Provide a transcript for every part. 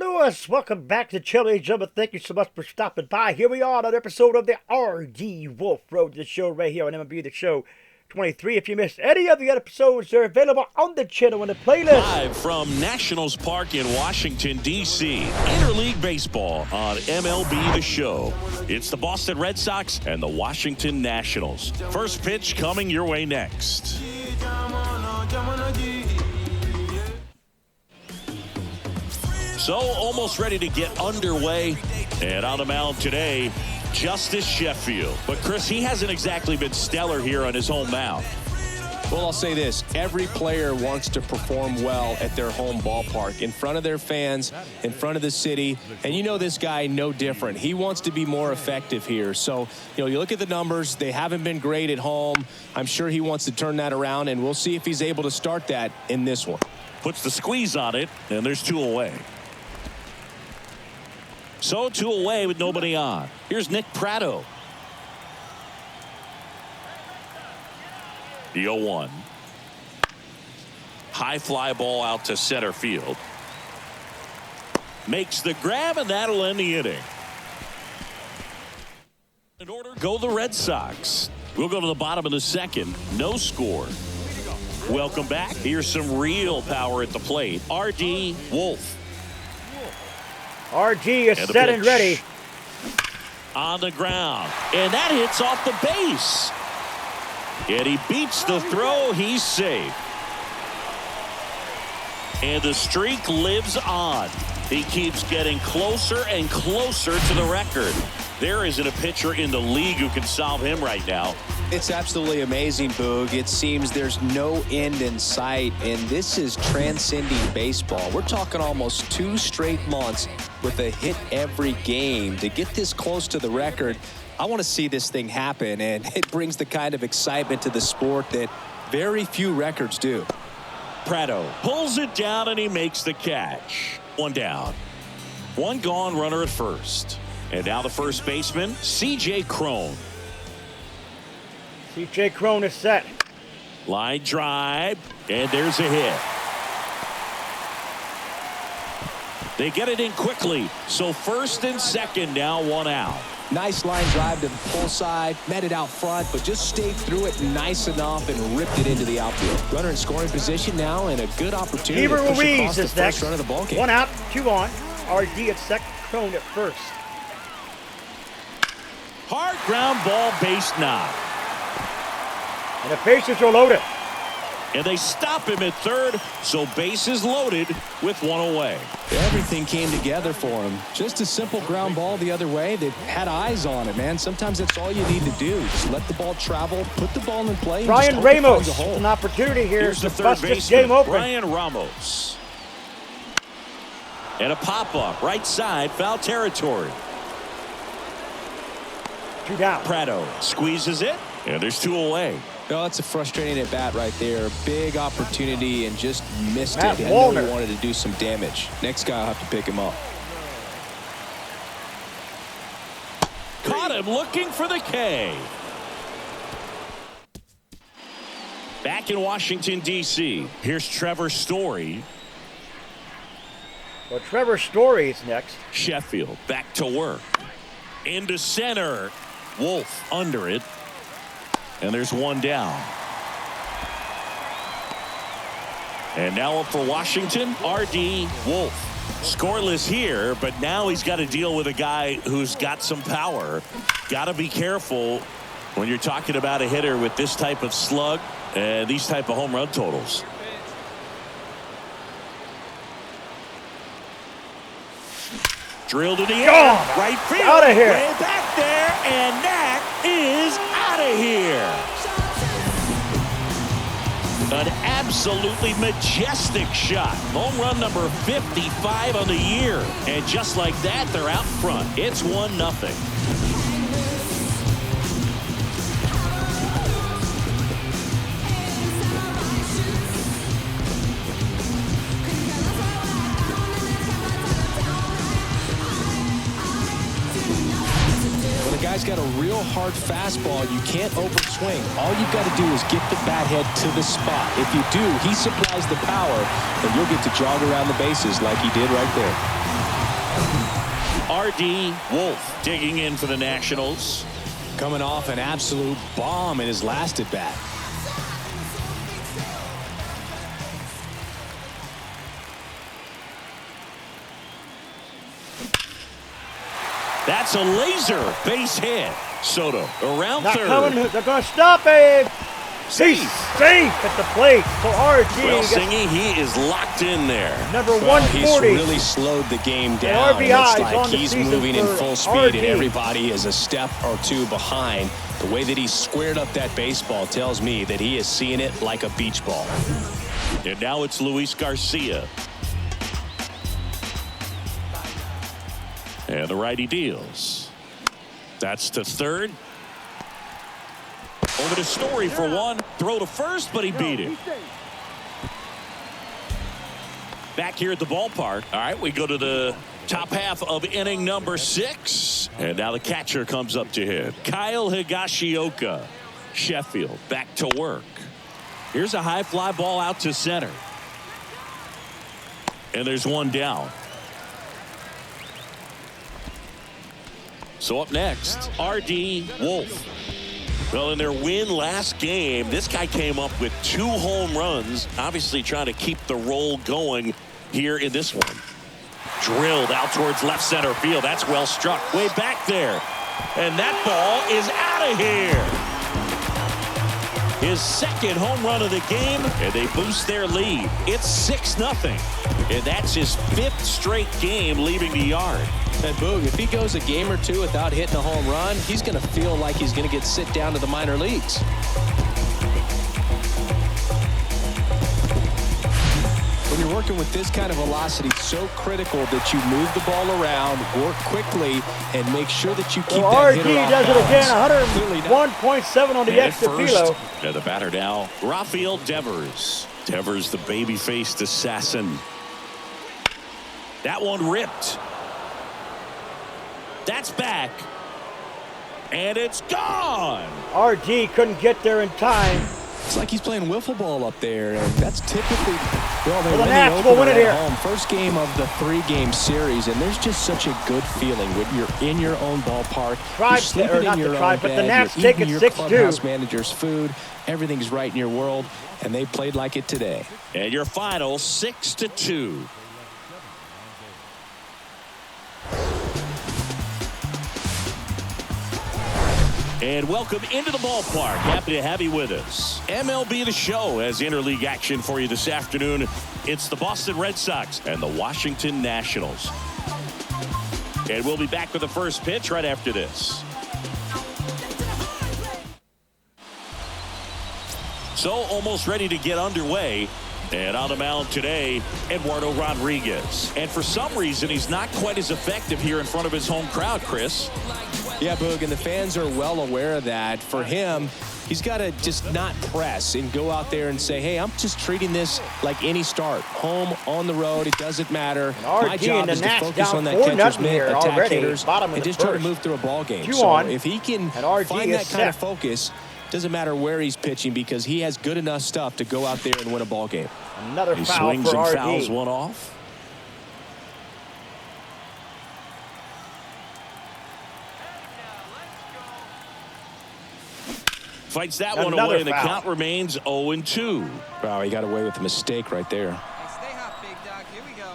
Lewis. Welcome back to Chili Gentlemen. Thank you so much for stopping by. Here we are on another episode of the R.D. Wolf Road, the show right here on MLB The Show 23. If you missed any of the episodes, they're available on the channel in the playlist. Live from Nationals Park in Washington, D.C. Interleague Baseball on MLB The Show. It's the Boston Red Sox and the Washington Nationals. First pitch coming your way next. So, almost ready to get underway. And on the mound today, Justice Sheffield. But, Chris, he hasn't exactly been stellar here on his home mound. Well, I'll say this. Every player wants to perform well at their home ballpark, in front of their fans, in front of the city. And you know this guy no different. He wants to be more effective here. So, you look at the numbers. They haven't been great at home. I'm sure he wants to turn that around, and we'll see if he's able to start that in this one. Puts the squeeze on it, and there's two away. So, two away with nobody on. Here's Nick Pratto. The 0-1. High fly ball out to center field. Makes the grab, and that'll end the inning. In order, go the Red Sox. We'll go to the bottom of the second. No score. Welcome back. Here's some real power at the plate. R.D. Wolf. RG is set and ready. On the ground. And that hits off the base. And he beats the throw. He's safe. And the streak lives on. He keeps getting closer and closer to the record. There isn't a pitcher in the league who can solve him right now. It's absolutely amazing, Boog. It seems there's no end in sight, and this is transcending baseball. We're talking almost 2 straight months with a hit every game. To get this close to the record, I want to see this thing happen, and it brings the kind of excitement to the sport that very few records do. Pratto pulls it down, and he makes the catch. One down. One gone, runner at first. And now the first baseman, C.J. Cron. C.J. Cron is set. Line drive, and there's a hit. They get it in quickly, so first and second now, one out. Nice line drive to the pull side, met it out front, but just stayed through it nice enough and ripped it into the outfield. Runner in scoring position now, and a good opportunity to push across the first run of the ball game. 1 out, 2 on. RD at second, Cron at first. Hard ground ball, base knock. And the bases are loaded. And they stop him at third, so bases loaded with one away. Everything came together for him. Just a simple ground ball the other way that had eyes on it, man. Sometimes that's all you need to do. Just let the ball travel, put the ball in play. Brian Ramos, an opportunity here. Here's the third bust this baseman, game open. Brian Ramos. And a pop-up, right side, foul territory. 2 down. Pratto squeezes it, and there's 2 away. No, that's a frustrating at bat right there. Big opportunity and just missed it. I Wallner. know he wanted to do some damage. Next guy will have to pick him up. Caught him looking for the K. Back in Washington, D.C., here's Trevor Story. Well, Trevor Story is next. Sheffield back to work. Into center. Wolf under it. And there's 1 down. And now up for Washington, R.D. Wolf. Scoreless here, but now he's got to deal with a guy who's got some power. Got to be careful when you're talking about a hitter with this type of slug and these type of home run totals. Drilled to the air. Right field. Out of here. Way back there, and that is out of here. An absolutely majestic shot. Home run number 55 on the year. And just like that, they're out front. It's 1-0. Guy's got a real hard fastball. You can't overswing. All you've got to do is get the bat head to the spot. If you do, he supplies the power, and you'll get to jog around the bases like he did right there. R.D. Wolf digging in for the Nationals. Coming off an absolute bomb in his last at bat. That's a laser base hit. Soto around Not third. coming. They're going to stop him. Safe. Safe at the plate. So RG Well, gets Singy, he is locked in there. number Well, he's 140. really slowed the game down. RBIs It's like on the he's season moving in for full speed, RD. and everybody is a step or two behind. The way that he squared up that baseball tells me that he is seeing it like a beach ball. And now it's Luis Garcia. And the righty deals. That's to third. Over to Story for one. Throw to first, but he beat it. Back here at the ballpark. All right, we go to the top half of inning number 6. And now the catcher comes up to hit. Kyle Higashioka. Sheffield back to work. Here's a high fly ball out to center. And there's one down. So up next, R.D. Wolf. Well, in their win last game, this guy came up with 2 home runs, obviously trying to keep the roll going here in this one. Drilled out towards left center field. That's well struck. Way back there. And that ball is out of here. His second home run of the game, and they boost their lead. It's 6-0. And that's his 5th straight game leaving the yard. And Boog, if he goes a game or two without hitting a home run, he's going to feel like he's going to get sit down to the minor leagues. When you're working with this kind of velocity, it's so critical that you move the ball around, work quickly, and make sure that you keep So that RG hitter off does it balance. again. 101.7 on the And extra first, kilo. yeah, the batter now, Rafael Devers. Devers, the baby-faced assassin. That one ripped. That's back. And it's gone. RG couldn't get there in time. It's like he's playing wiffle ball up there, and that's typically, well, they Well, the win Nats the will win opener it at here. home. First game of the 3-game series, and there's just such a good feeling when you're in your own ballpark. Tribe, you're sleeping or not in your the own Tribe, but bed, the Nats you're take eating it your 6-2. clubhouse manager's food. Everything's right in your world, and they played like it today. And your final 6-2. And welcome into the ballpark. Happy to have you with us. MLB The Show has interleague action for you this afternoon. It's the Boston Red Sox and the Washington Nationals. And we'll be back with the first pitch right after this. So almost ready to get underway. And on the mound today, Eduardo Rodriguez. And for some reason, he's not quite as effective here in front of his home crowd, Chris. Yeah, Boog, and the fans are well aware of that. For him, he's got to just not press and go out there and say, hey, I'm just treating this like any start. Home, on the road, it doesn't matter. My RG job and the is to Nats focus down on that 4-0 catcher's mitt, here attack already, hitters, bottom of and the just try to first. move through a ball game. 2 So on, if he can and RG find that is kind of set. focus, doesn't matter where he's pitching because he has good enough stuff to go out there and win a ball game. Another He foul swings for and RG. fouls one off. Fights that one Another away, and the foul. count remains 0-2. Wow, he got away with a mistake right there. Stay hot, big dog. Here we go.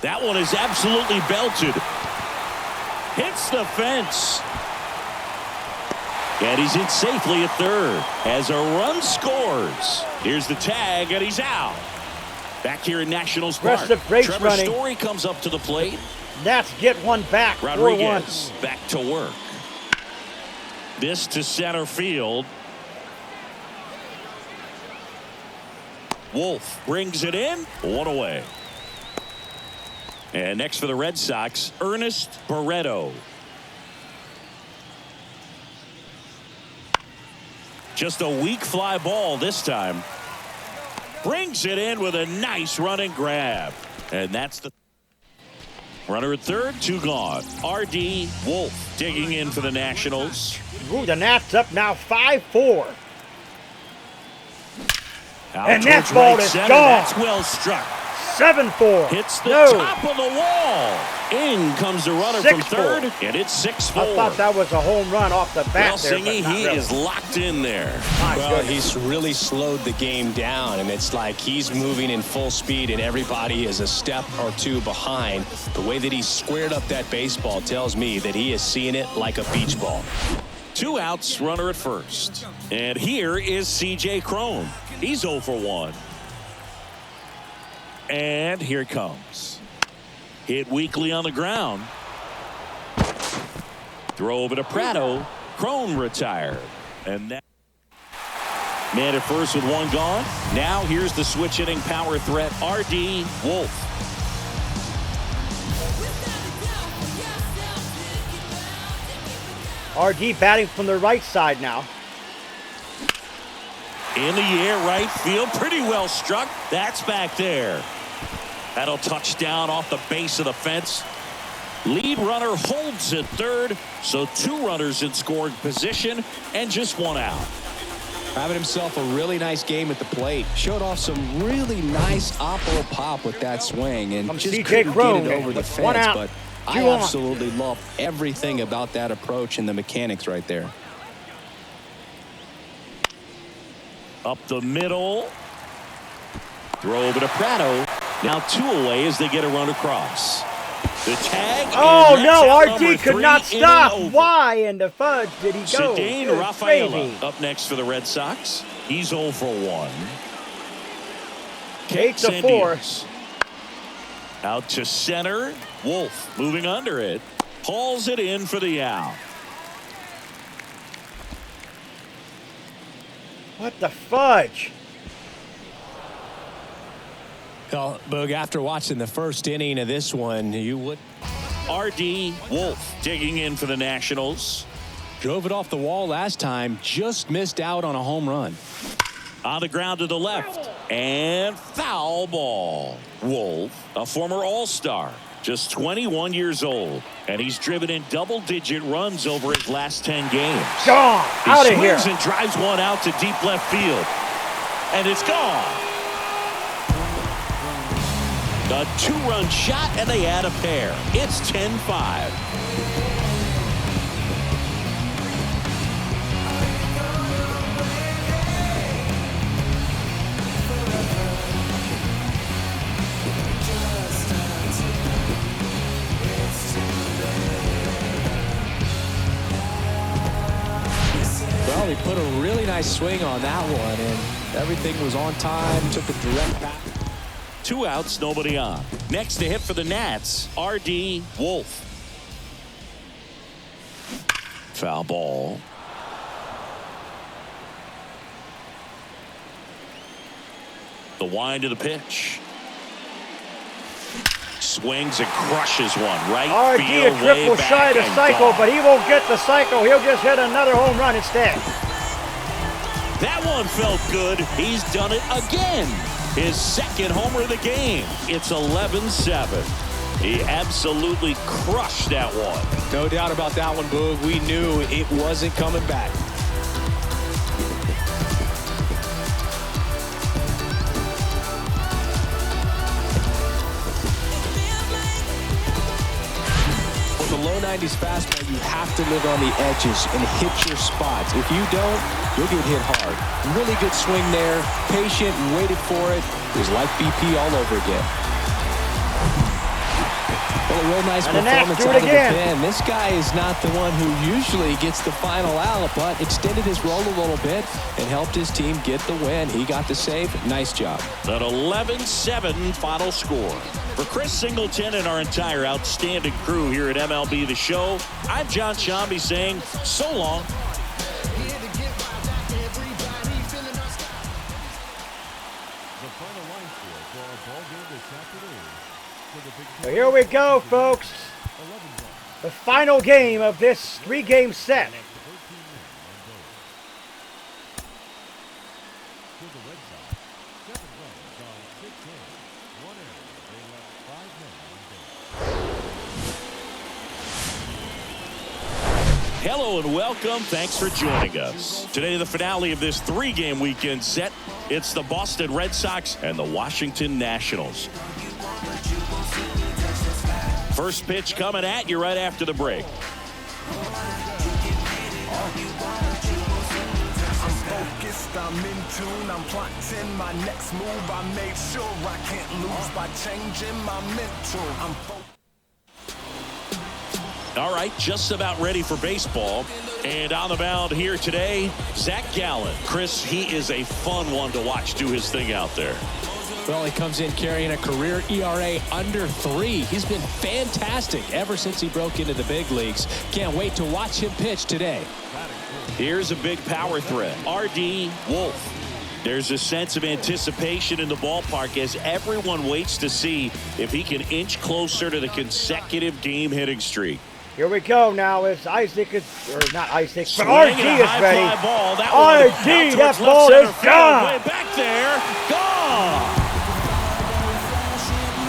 That one is absolutely belted. Hits the fence. And he's in safely at third as a run scores. Here's the tag, and he's out. Back here in Nationals Park. Aggressive base Trevor running. Story comes up to the plate. Nats get one back. 4-1. Rodriguez back to work. This to center field. Wolf brings it in. One away. And next for the Red Sox, Ernest Barreto. Just a weak fly ball this time. Brings it in with a nice running grab. And that's the runner at third, 2 gone. R.D. Wolf digging in for the Nationals. Ooh, the Nats up now 5-4. Out And that towards ball right is center. gone. That's well struck. 7-4. Hits the No. top of the wall. In comes the runner 6-4. from third, and it's 6-4. I thought that was a home run off the bat Well, there, but Singy, not he really. is locked in there. My Well, goodness. he's really slowed the game down, and it's like he's moving in full speed, and everybody is a step or two behind. The way that he squared up that baseball tells me that he is seeing it like a beach ball. 2 outs, runner at first. And here is C.J. Cron. He's 0 for 1. And here it comes. Hit weakly on the ground. Throw over to Prado. Cron retired. And that man at first with 1 gone. Now here's the switch hitting power threat, R.D. Wolf. RD batting from the right side now. In the air, right field. Pretty well struck. That's back there. That'll touch down off the base of the fence. Lead runner holds at third. So 2 runners in scoring position and just 1 out. Having himself a really nice game at the plate. Showed off some really nice oppo pop with that swing and just CJ couldn't Cron get it over the with 1 fence. out. But 2 I on. absolutely love everything about that approach and the mechanics right there. Up the middle. Throw over to Prado. Now 2 away as they get a run across. The tag. Oh and that's no, out RD number could 3, not inning stop. over. Why in the fudge did he go? Cedane Good Rafaela gravy. up next for the Red Sox. He's 0 for 1. 8-4. Sandias. Out to center. Wolf moving under it. Hauls it in for the out. What the fudge? Well, Boog, after watching the first inning of this one, you would. R.D. Wolf digging in for the Nationals. Drove it off the wall last time, just missed out on a home run. On the ground to the left. And foul ball. Wolf, a former All-Star, just 21 years old. And he's driven in double-digit runs over his last 10 games. Gone. He Out of here. swings and drives 1 out to deep left field. And it's gone. A 2-run shot, and they add a pair. It's 10-5. Well, he put a really nice swing on that one, and everything was on time, took a direct pass. 2 outs, nobody on. Next to hit for the Nats, R.D. Wolf. Foul ball. The wind of the pitch. Swings and crushes one. Right RD field, a way triple back shy to and cycle, gone. but he won't get the cycle. He'll just hit another home run instead. That one felt good. He's done it again. His 2nd homer of the game. It's 11-7. He absolutely crushed that one. No doubt about that one, Boog. We knew it wasn't coming back. With the low 90s fastball, you have to live on the edges and hit your spots. If you don't, you'll get hit hard. Really good swing there. Patient and waited for it. It was like BP all over again. Well, a real nice And the Nats performance do it out of the again. pen. This guy is not the one who usually gets the final out, but extended his role a little bit and helped his team get the win. He got the save. Nice job. An 11-7 final score. For Chris Singleton and our entire outstanding crew here at MLB The Show, I'm John Shambi saying so long. So here we go, folks. The final game of this 3-game set. Hello and welcome. Thanks for joining us. Today, the finale of this 3-game weekend set. It's the Boston Red Sox and the Washington Nationals. First pitch coming at you right after the break. I'm in tune, I'm plotting my next move. I made sure I can't lose by changing my mental. All right, just about ready for baseball. And on the mound here today, Zach Gallen. Chris, he is a fun one to watch do his thing out there. Well, he comes in carrying a career ERA under 3. He's been fantastic ever since he broke into the big leagues. Can't wait to watch him pitch today. Here's a big power threat, R.D. Wolf. There's a sense of anticipation in the ballpark as everyone waits to see if he can inch closer to the consecutive game hitting streak. Here we go now. It's Isaac, or not Isaac, but Swing RG and a is high ready. fly ball. That RG, that one ball towards is left center field. gone. Way back there, gone.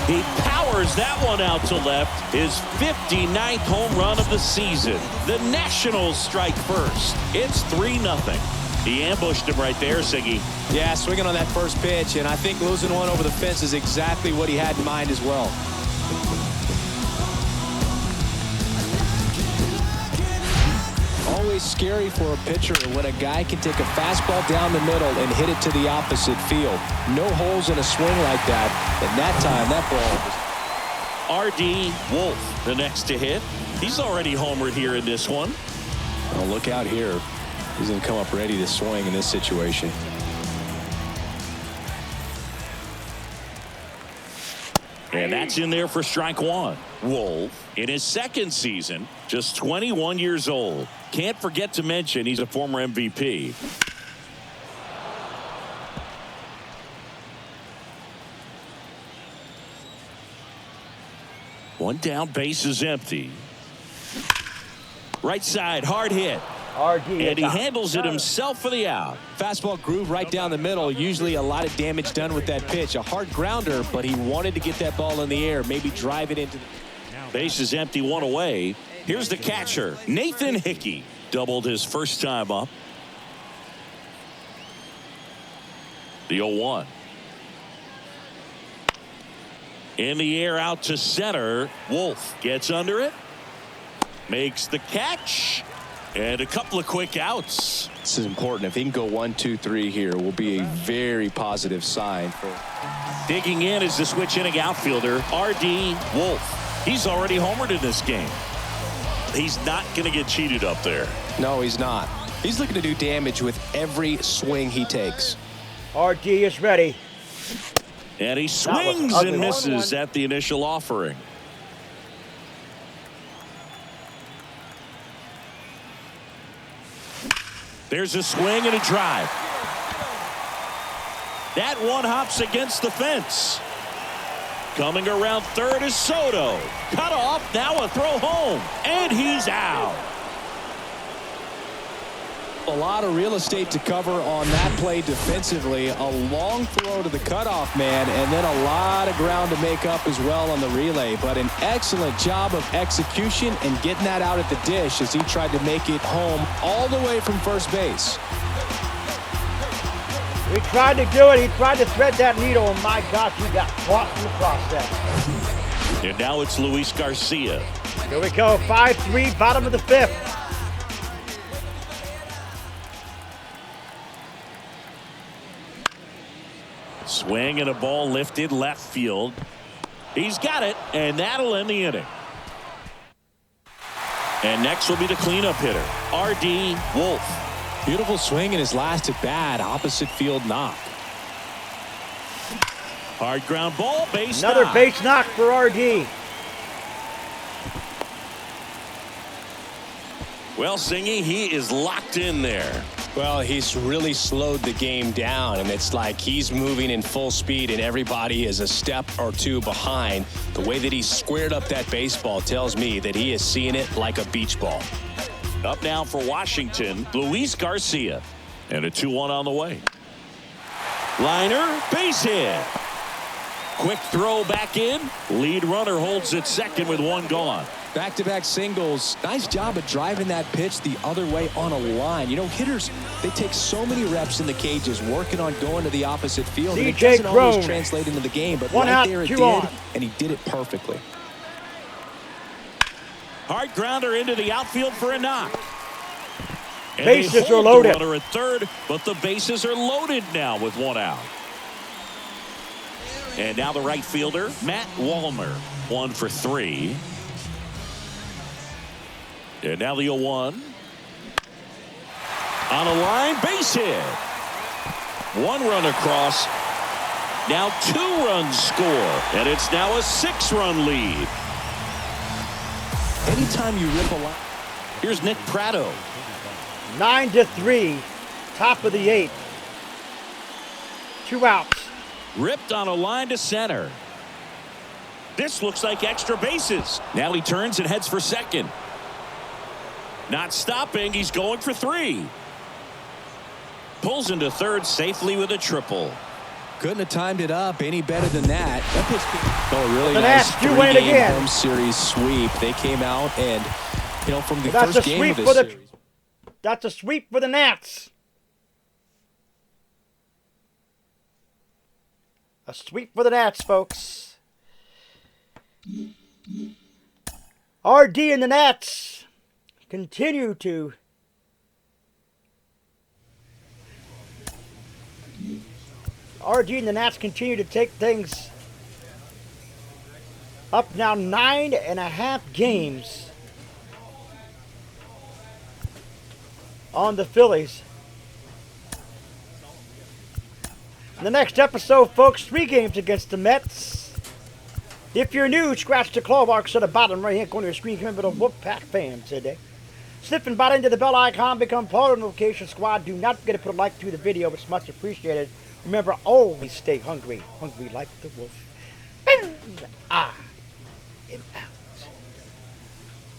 He powers that one out to left. His 59th home run of the season. The Nationals strike first. It's 3-0. He ambushed him right there, Siggy. Yeah, swinging on that first pitch, and I think losing one over the fence is exactly what he had in mind as well. Always scary for a pitcher when a guy can take a fastball down the middle and hit it to the opposite field. No holes in a swing like that, and that time that ball was... R.D. Wolf, the next to hit. He's already homered here in this one. Oh, look out here. He's going to come up ready to swing in this situation. And that's in there for strike one. Wolf, in his second season, just 21 years old. Can't forget to mention he's a former MVP. One down, base is empty. Right side, hard hit. RG, And he handles it himself for the out. Fastball groove right down the middle. Usually a lot of damage done with that pitch. A hard grounder, but he wanted to get that ball in the air. Maybe drive it into the... Base is empty, one away. Here's the catcher, Nathan Hickey. Doubled his first time up. The 0-1. In the air out to center. Wolf gets under it. Makes the catch. And a couple of quick outs. This is important. If he can go 1, 2, 3 here, will be a very positive sign for... Digging in is the switch inning outfielder, R.D. Wolf. He's already homered in this game. He's not going to get cheated up there. No, he's not. He's looking to do damage with every swing he takes. RG is ready. And he swings and misses at the initial offering. There's a swing and a drive. That one hops against the fence. Coming around third is Soto. Cut off, now a throw home. And he's out. A lot of real estate to cover on that play defensively. A long throw to the cutoff man, and then a lot of ground to make up as well on the relay. But an excellent job of execution and getting that out at the dish as he tried to make it home all the way from first base. He tried to do it. He tried to thread that needle, and my gosh, he got caught in the process. And now it's Luis Garcia. Here we go, 5-3, bottom of the 5th. Swing and a ball lifted left field. He's got it, and that'll end the inning. And next will be the cleanup hitter, R.D. Wolf. Beautiful swing in his last at bat, opposite field knock. Hard ground ball, base Another knock. base knock for RD. Well, Singy, he is locked in there. Well, he's really slowed the game down, and it's like he's moving in full speed and everybody is a step or two behind. The way that he squared up that baseball tells me that he is seeing it like a beach ball. Up now for Washington, Luis Garcia. And a 2-1 on the way. Liner, base hit. Quick throw back in. Lead runner holds at second with one gone. Back-to-back singles. Nice job of driving that pitch the other way on a line. You know, hitters, they take so many reps in the cages working on going to the opposite field. And it doesn't always translate into the game, but right there it did, and he did it perfectly. Hard grounder into the outfield for a knock. And bases are loaded. Runner at third, but the bases are loaded now with one out. And now the right fielder, Matt Wallmer, 1 for 3. And now the 0-1. On a line, base hit. 1 run across. Now 2 runs score. And it's now a 6-run lead. Anytime you rip a line. Here's Nick Pratto. 9-3. Top of the 8th. 2 outs. Ripped on a line to center. This looks like extra bases. Now he turns and heads for second. Not stopping. He's going for 3. Pulls into third safely with a triple. Couldn't have timed it up any better than that. That pitch, really the nice Nats do win it again. Home series sweep. They came out and, you know, from the first game of this series. That's a sweep for the Nats. A sweep for the Nats, folks. RD and the Nats continue to take things up now 9.5 games on the Phillies. In the next episode, folks, 3 games against the Mets. If you're new, scratch the claw marks at the bottom right hand corner of your screen. Remember the Wolfpack fans today. Snip and bite into the bell icon, become part of the notification squad. Do not forget to put a like to the video. It's much appreciated. Remember, always stay hungry. Hungry like the wolf. And I am out.